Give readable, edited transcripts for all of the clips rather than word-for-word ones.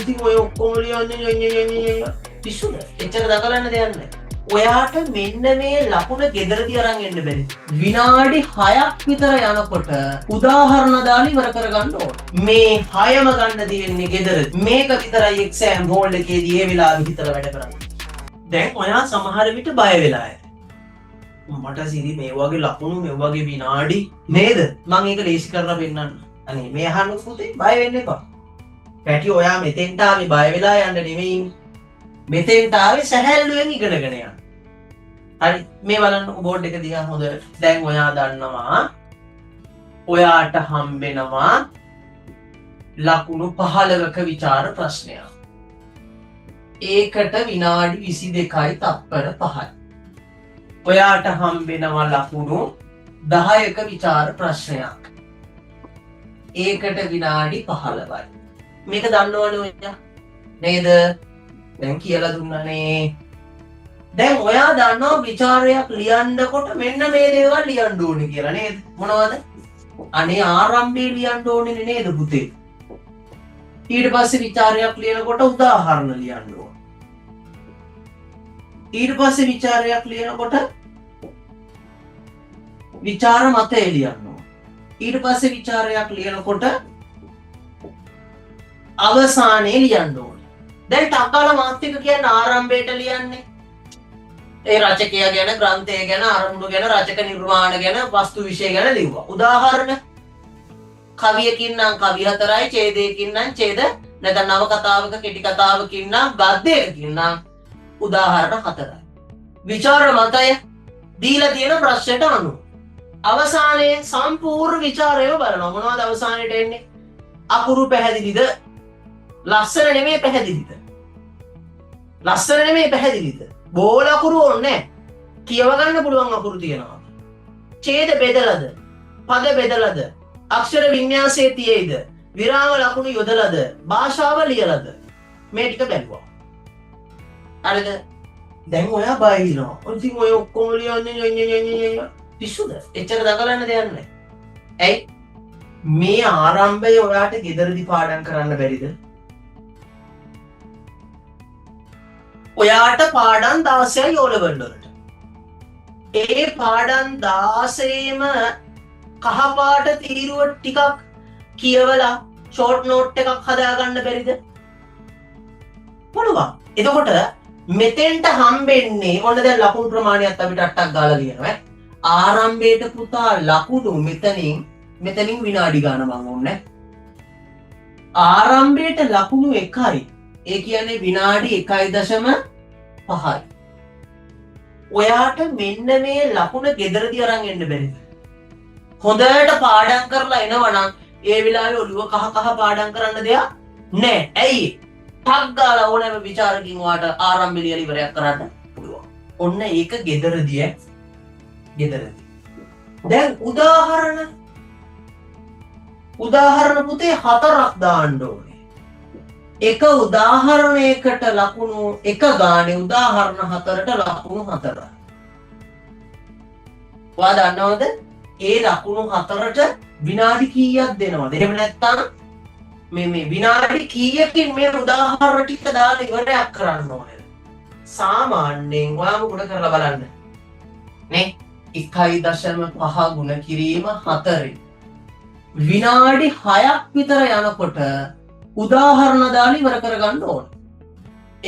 ඉතින් ඔය ඔක්කොම ලියන්නේ පිස්සුද? එච්චර දකලන්න දෙයක් නැහැ. ඔයාට මෙන්න මේ ලකුණ ගෙදරදී අරන් එන්න බැරි. විනාඩි 6ක් විතර යනකොට උදාහරණ දාලා ඉවර කරගන්න ඕන. මේ 6ම ගන්න තියෙන්නේ ගෙදරදී. මේක විතරයි එක්සෑම් හෝල් එකේදී ඒ වෙලාවෙ හිතලා වැඩ කරන්නේ. දැන් ඔයා සමහර විට බය වෙලා ඇති. මට සිරි මේ වගේ ලකුණු මේ වගේ විනාඩි නේද? මම ඒක ලේසි කරලා පෙන්නන්න. අනේ මේ අහන්න පුතේ බය වෙන්න එපා. පැටි ඔයා මෙතෙන්ට ආවේ බය වෙලා යන්න නෙමෙයි. මෙතෙන්ට ආවේ සැහැල්ලුවෙන් ඉගෙනගෙන යන්න. හරි මේ බලන්න බෝඩ් එක දිහා හොඳට. දැන් ඔයා දන්නවා ඔයාට හම්බෙනවා ලකුණු 15ක විචාර ප්‍රශ්නයක්. ඒකට විනාඩි 22යි තත්පර 5යි. ඔයාට හම්බෙනවා ලකුණු 10ක විචාර ප්‍රශ්නයක්. ඒකට විනාඩි 15යි. මේක දන්නවනේ ඔයා නේද? දැන් කියලා දුන්නානේ. දැන් ඔයා දන්නවා විචාරයක් ලියන්නකොට මෙන්න මේ දේවල් ලියන්න ඕනේ කියලා නේද? මොනවද? අනේ ආරම්භයේ ලියන්න ඕනේ නේද පුතේ? ඊට පස්සේ විචාරයක් ලියනකොට උදාහරණ ලියන්න ඕනේ. ඊට පස්සේ විචාරයක් ලියනකොට විචාර මතය ලියන්න ඕනේ. ඊට පස්සේ විචාරයක් ලියනකොට අවසානයේ ලියන්න ඕනේ. දැන් ටක්කාලා මාත්‍රික කියන්නේ ආරම්භයට ලියන්නේ. ඒ රචකයා ගැන, ග්‍රන්ථය ගැන, අරමුණු ගැන, රචක නිර්මාණ ගැන, වස්තු විෂය ගැන ලිව්වා. උදාහරණ කවියකින් නම් කවි 4යි, ඡේදයකින් නම් ඡේද, නැත්නම් නව කතාවක, කෙටි කතාවකින් නම් ගද්‍යයකින් නම් උදාහරණ 4යි. විචාර මතය දීලා තියෙන ප්‍රශ්නයට අනුව අවසානයේ සම්පූර්ණ විචාරයම බලනවා. මොනවද අවසානයේට එන්නේ? අකුරු පැහැදිලිද? ලස්සන නෙමෙයි පැහැදිලිද? ලස්සන නෙමෙයි පැහැදිලිද? බෝල අකුරු ඕනේ. කියව ගන්න පුළුවන් අකුරු තියෙනවා. ඡේද බෙදලාද? පද බෙදලාද? අක්ෂර වින්‍යාසයේ තියේද? විරාම ලකුණු යොදලාද? භාෂාව ලියලාද? මේ ටික බැලුවා. හරිද? දැන් ඔයා බය වෙනවා. ඉතින් ඔය ඔක්කොම ලියන්නේ පිස්සුද? එච්චර දකලන්න දෙයක් නැහැ. ඇයි? මේ ආරම්භය ඔයාට ගෙදරදී පාඩම් කරන්න බැරිද? ඔයාට පාඩම් 16යි ඕ ලෙවල් වලට. ඒ පාඩම් 16ෙම කහපාට තීරුව ටිකක් කියවලා ෂෝට් නෝට් එකක් හදාගන්න බැරිද? පුළුවන්. එතකොට මෙතෙන්ට හම්බෙන්නේ මොන දැන් ලකුණු ප්‍රමාණයක් අපිට 8ක් ගාලා ලියනවා. ආරම්භයේට පුතා ලකුණු මෙතනින් විනාඩි ගාන මම ඕනේ. ආරම්භයේට ලකුණු 1යි. ඒ කියන්නේ විනාඩි 1.5යි. ඔයාට මෙන්න මේ ලකුණ ගෙදරදී අරන් එන්න බැරිද? හොඳට පාඩම් කරලා එනවනම් ඒ වෙලාවේ ඔළුව කහ පාඩම් කරන්න දෙයක් නෑ. ඇයි? ටක් ගාලා ඕනෑම ਵਿਚාරකින් ඔයාට ආරම්භය ලියලා ඉවරයක් කරන්න පුළුවන්. ඔන්න ඒක ගෙදරදී දැන් උදාහරණ පුතේ 4ක් දාන්න ඕනේ. එක උදාහරණයකට ලකුණු 1 ගානේ උදාහරණ 4ට ලකුණු 4. ඔයා දන්නවද? ඒ ලකුණු 4ට විනාඩි කීයක් දෙනවද? එහෙම නැත්නම් මේ විනාඩි කීයකින් මේ උදාහරණ ටික දාලා ඉවරයක් කරන්න ඕනේ. සාමාන්‍යයෙන් ඔයාම ගුණ කරලා බලන්න. නේ 1.5 ගුණ කිරීම 4. විනාඩි 6ක් විතර යනකොට උදාහරණ දාලා ඉවර කරගන්න ඕන.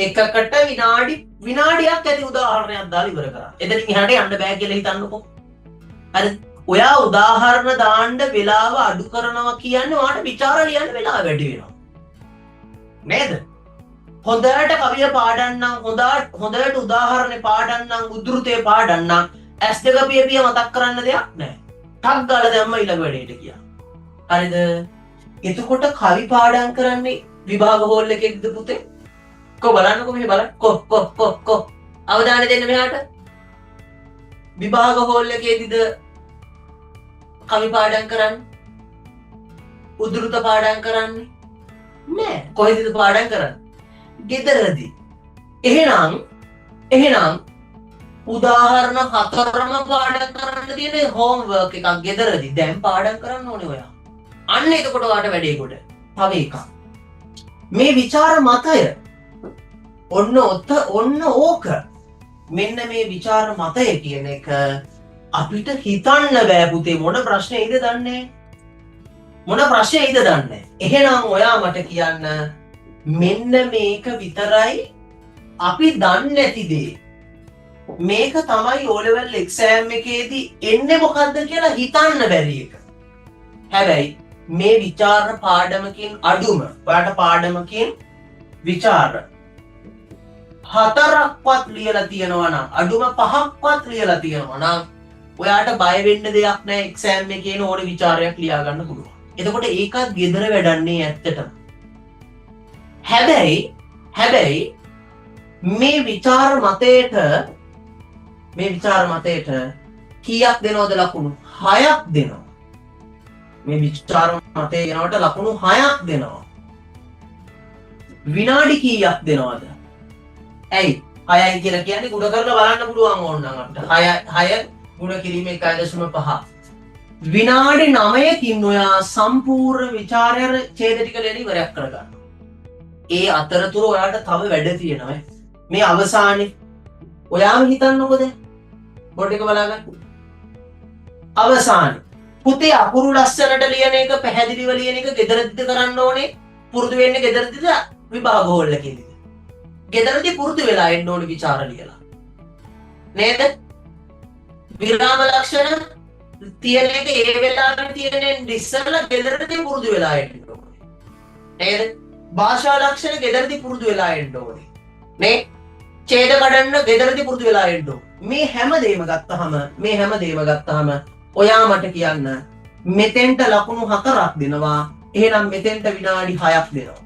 එකකට විනාඩියක් ඇති උදාහරණයක් දාලා ඉවර කරා. එතනින් එහාට යන්න බෑ කියලා හිතන්නකෝ. හරි. ඔයා උදාහරණ දාන්න වෙලාව අඩු කරනවා කියන්නේ ඔයාට විචාර ලියන්න වෙලාව වැඩි වෙනවා. නේද? හොඳට කවිය පාඩම් නම් හොඳට උදාහරණේ පාඩම් නම් උද්ෘතයේ පාඩම් නම් S2 පිය මතක් කරන්න දෙයක් නැහැ. ටක් ගාලා දැම්ම ඊළඟ වැඩේට ගියා. හරිද? එතකොට කවි පාඩම් කරන්නේ විභාග හෝල් එකේද පුතේ? කො බලන්නකො මෙහෙ බලන්න. කො අවධානය දෙන්න මෙහාට. විභාග හෝල් එකේදීද කවි පාඩම් කරන්නේ? උද්ෘත පාඩම් කරන්නේ? නෑ. කොහෙදද පාඩම් කරන්නේ? ගෙදරදී. එහෙනම් උදාහරණ 4ම පාඩම් කරන්න තියෙන හෝම්වර්ක් එකක් ගෙදරදී. දැන් පාඩම් කරන්න ඕනේ ඔයා. අන්න එතකොට ඔයාට වැඩේ කොට. තව එකක්. මේ විචාර මතය ඔන්න ඕක මෙන්න මේ විචාර මතය කියන එක අපිට හිතන්න බෑ පුතේ මොන ප්‍රශ්නයයිද දන්නේ මොන ප්‍රශ්නයයිද දන්නේ එහෙනම් ඔයා මට කියන්න මෙන්න මේක විතරයි අපි දන්නේ නැති දේ මේක තමයි O level exam එකේදී එන්නේ මොකද්ද කියලා හිතන්න බැරි එක හැබැයි මේ විචාර පාඩමකින් අඩුම ඔයාට පාඩමකින් විචාර 4ක්වත් ලියලා තියෙනවා නම් අඩුම 5ක්වත් ලියලා තියෙනවා නම් ඔයාට බය වෙන්න දෙයක් නැහැ එක්සෑම් එකේ ඕන විචාරයක් ලියා ගන්න පුළුවන්. එතකොට ඒකත් ගෙදර වැඩන්නේ ඇත්තටම. හැබැයි මේ විචාර මතයට කීයක් දෙනවද ලකුණු 6ක් දෙනවා. මේ විචාර මතේ යනකොට ලකුණු 6ක් දෙනවා. විනාඩි කීයක් දෙනවද? ඇයි 6යි කියලා කියන්නේ ගුණ කරලා බලන්න පුළුවන් ඕනනම් අපිට 6 ගුණ කිරීම 1.5 විනාඩි 9කින් ඔයා සම්පූර්ණ විචාරය ඡේද ටික ලෙලි ඉවරයක් කරගන්න. ඒ අතරතුර ඔයාට තව වැඩ තියෙනවා. මේ අවසානයේ ඔයාම හිතන්නකොද? බෝඩ් එක බලාගන්න. අවසානයේ පුතේ අකුරු ලස්සනට ලියන එක පැහැදිලිව ලියන එක ගෙදරදිද කරන්න ඕනේ. පුරුදු වෙන්නේ ගෙදරදිද විභාග හෝල් එකේද? ගෙදරදී පුරුදු වෙලා එන්න ඕනේ විචාර ලියලා. නේද? විරාම ලක්ෂණ තියෙන එක ඒ වෙලාවට තියෙන ඉස්සෙල්ලා ගෙදරදී පුරුදු වෙලා එන්න ඕනේ. නේද? භාෂා ලක්ෂණ ගෙදරදී පුරුදු වෙලා එන්න ඕනේ. නේ? ඡේද කඩන්න ගෙදරදී පුරුදු වෙලා එන්න ඕනේ. මේ හැමදේම ගත්තාම ඔයා මට කියන්න මෙතෙන්ට ලකුණු 4ක් දෙනවා. එහෙනම් මෙතෙන්ට විනාඩි 6ක් දෙනවා.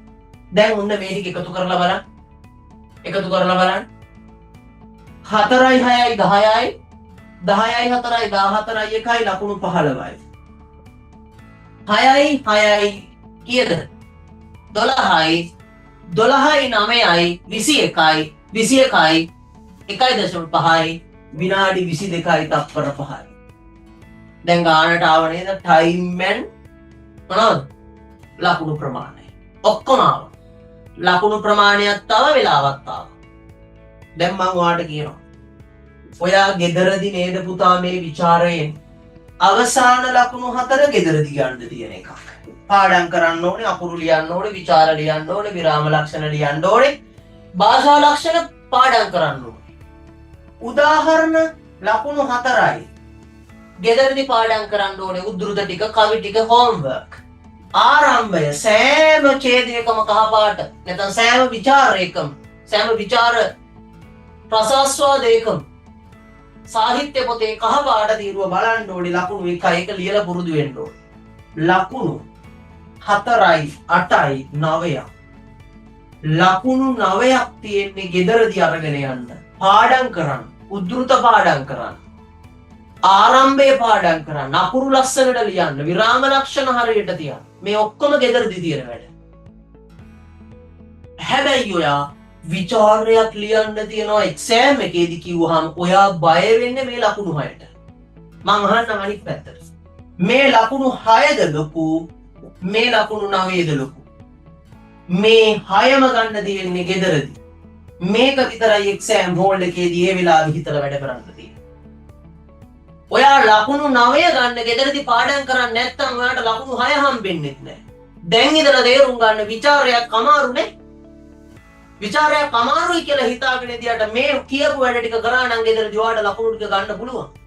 දැන් ඔන්න මේ ටික එකතු කරලා බලන්න. 4යි 6යි 10යි 10යි 4යි 14යි 1යි ලකුණු 15යි 6යි 6යි කීයද 12යි 12යි 9යි 21යි 21යි 1.5යි විනාඩි 22යි තත්පර 5යි දැන් ගානට ආව නේද ටයිම් and මොනවද ලකුණු ප්‍රමාණය ඔක්කොම ආවා ලකුණු ප්‍රමාණයක් තව වෙලාවක් ආවා දැන් මම ඔයාලට කියනවා ඔයා ගෙදරදී නේද පුතා මේ විචාරයෙන් අවසාන ලකුණු 4 ගෙදරදී ගන්න තියෙන එකක්. පාඩම් කරන්න ඕනේ, අකුරු ලියන්න ඕනේ, විචාර ලියන්න ඕනේ, විරාම ලක්ෂණ ලියන්න ඕනේ, භාෂා ලක්ෂණ පාඩම් කරන්න ඕනේ. උදාහරණ ලකුණු 4යි. ගෙදරදී පාඩම් කරන්න ඕනේ උද්දෘත ටික, කවි ටික, හෝම්වර්ක්. ආරම්භය සෑම ඡේදයකම කහ පාට. නැත්නම් සෑම විචාරයකම, සෑම විචාර රසාස්වාදයකම සාහිත්‍ය පොතේ කහ පාට තීරුව බලන්න ඕනේ ලකුණු 1යි එක ලියලා පුරුදු වෙන්න ඕනේ. ලකුණු 4යි 8යි 9යි. ලකුණු 9ක් තියෙන්නේ ගෙදරදී අරගෙන යන්න. පාඩම් කරන්න, උද්දෘත පාඩම් කරන්න. ආරම්භයේ පාඩම් කරන්න, අකුරු ලස්සනට ලියන්න, විරාම ලක්ෂණ හරියට තියන්න. මේ ඔක්කොම ගෙදරදී තියෙන වැඩ. හැබැයි ඔයා විචාරයක් ලියන්න තියෙනවා එක්සෑම් එකේදී කිව්වහම ඔයා බය වෙන්නේ මේ ලකුණු 6ට. මං අහන්නම් අනිත් පැත්තට. මේ ලකුණු 6ද ලොකු, මේ ලකුණු 9ද ලොකු. මේ 6ම ගන්න තියෙන්නේ ගෙදරදී. මේක විතරයි එක්සෑම් හෝල් එකේදී ඒ වෙලාවෙ හිතලා වැඩ කරන්න තියෙන්නේ. ඔයා ලකුණු 9 ගන්න ගෙදරදී පාඩම් කරන්නේ නැත්නම් ඔයාට ලකුණු 6 හම්බෙන්නේ නැහැ. දැන් ඉඳලා තේරුම් ගන්න විචාරයක් අමාරු නේ. විචාරයක් අමාරුයි කියලා හිතාගෙන ඉදියට මේ කියපු වැඩ ටික කරා නම් ගෙදරදී ඔයාට ලකුණු ටික ගන්න පුළුවන්.